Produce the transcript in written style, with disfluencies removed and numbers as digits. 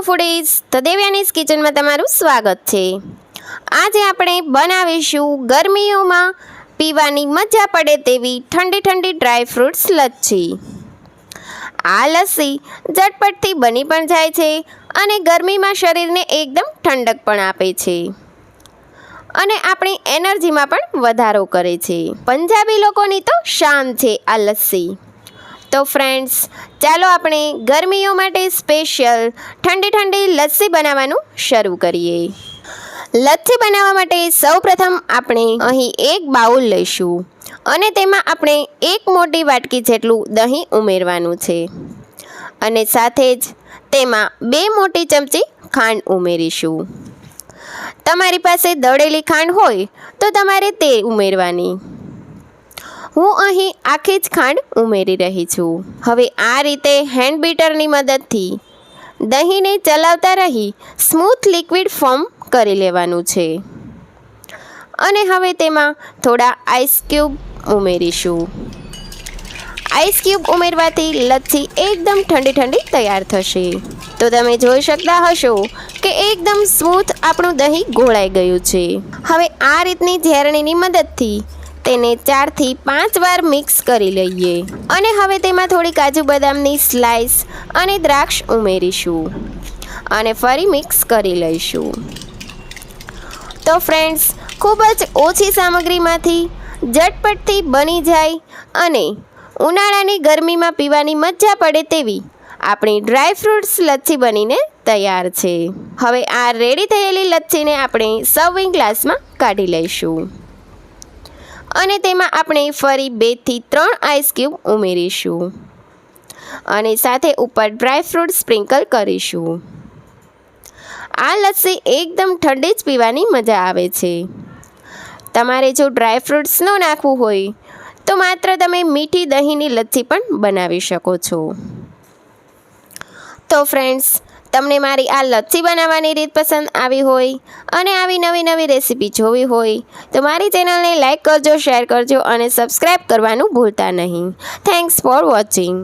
Foodies, તો દેવ્યાનીઝ કિચનમાં તમારું સ્વાગત છે। આજે આપણે બનાવીશું ગરમીઓમાં પીવાની મજા પડે તેવી ઠંડી ઠંડી ડ્રાય ફ્રૂટ્સ લસ્સી। આ લસ્સી ઝટપટથી બની પણ જાય છે અને ગરમીમાં શરીરને એકદમ ઠંડક પણ આપે છે અને આપણી એનર્જીમાં પણ વધારો કરે છે। પંજાબી લોકોની તો શાન છે આ લસ્સી। તો ફ્રેન્ડ્સ, ચાલો આપણે ગરમીઓ માટે સ્પેશિયલ ઠંડી ઠંડી લસ્સી બનાવવાનું શરૂ કરીએ। લસ્સી બનાવવા માટે સૌપ્રથમ આપણે અહીં એક બાઉલ લઈશું અને તેમાં આપણે એક મોટી વાટકી જેટલું દહીં ઉમેરવાનું છે અને સાથે જ તેમાં 2 મોટી ચમચી ખાંડ ઉમેરીશું। તમારી પાસે દળેલી ખાંડ હોય તો તમારે તે ઉમેરવાની। હું અહીં આખી જ ખાંડ ઉમેરી રહી છું। હવે આ રીતે હેન્ડ બીટરની મદદથી દહીંને ચલાવતા રહી સ્મૂથ લિક્વિડ ફોર્મ કરી લેવાનું છે અને હવે તેમાં થોડા આઈસ ક્યુબ ઉમેરીશું। આઈસ ક્યુબ ઉમેરવાથી લસ્સી એકદમ ઠંડી ઠંડી તૈયાર થશે। તો તમે જોઈ શકતા હશો કે એકદમ સ્મૂથ આપણું દહીં ઘોળાઈ ગયું છે। હવે આ રીતની ઝેરણીની મદદથી તેને 4 થી 5 વાર મિક્સ કરી લઈએ અને હવે તેમાં થોડી કાજુ બદામની સ્લાઇસ અને દ્રાક્ષ ઉમેરીશું અને ફરી મિક્સ કરી લઈશું। તો ફ્રેન્ડ્સ, ખૂબ જ ઓછી સામગ્રીમાંથી ઝટપટથી બની જાય અને ઉનાળાની ગરમીમાં પીવાની મજા પડે તેવી આપણી ડ્રાય ફ્રૂટ્સ લસ્સી બનીને તૈયાર છે। હવે આ રેડી થયેલી લસ્સીને આપણે સર્વિંગ ગ્લાસમાં કાઢી લઈશું અને તેમાં આપણે ફરી 2 થી 3 આઈસ ક્યુબ ઉમેરીશું અને સાથે ઉપર ડ્રાય ફ્રૂટ સ્પ્રિંકલ કરીશું। આ લસ્સી એકદમ ઠંડી જ પીવાની મજા આવે છે। તમારે જો ડ્રાય ફ્રૂટ્સ ન નાખવું હોય તો માત્ર તમે મીઠી દહીંની લસ્સી પણ બનાવી શકો છો। તો ફ્રેન્ડ્સ, તમને મારી આ લસ્સી બનાવવાની રીત પસંદ આવી હોય અને આવી નવી નવી રેસીપી જોવી હોય તો મારી ચેનલને લાઈક કરજો, શેર કરજો અને સબસ્ક્રાઈબ કરવાનું ભૂલતા નહીં। Thanks for watching.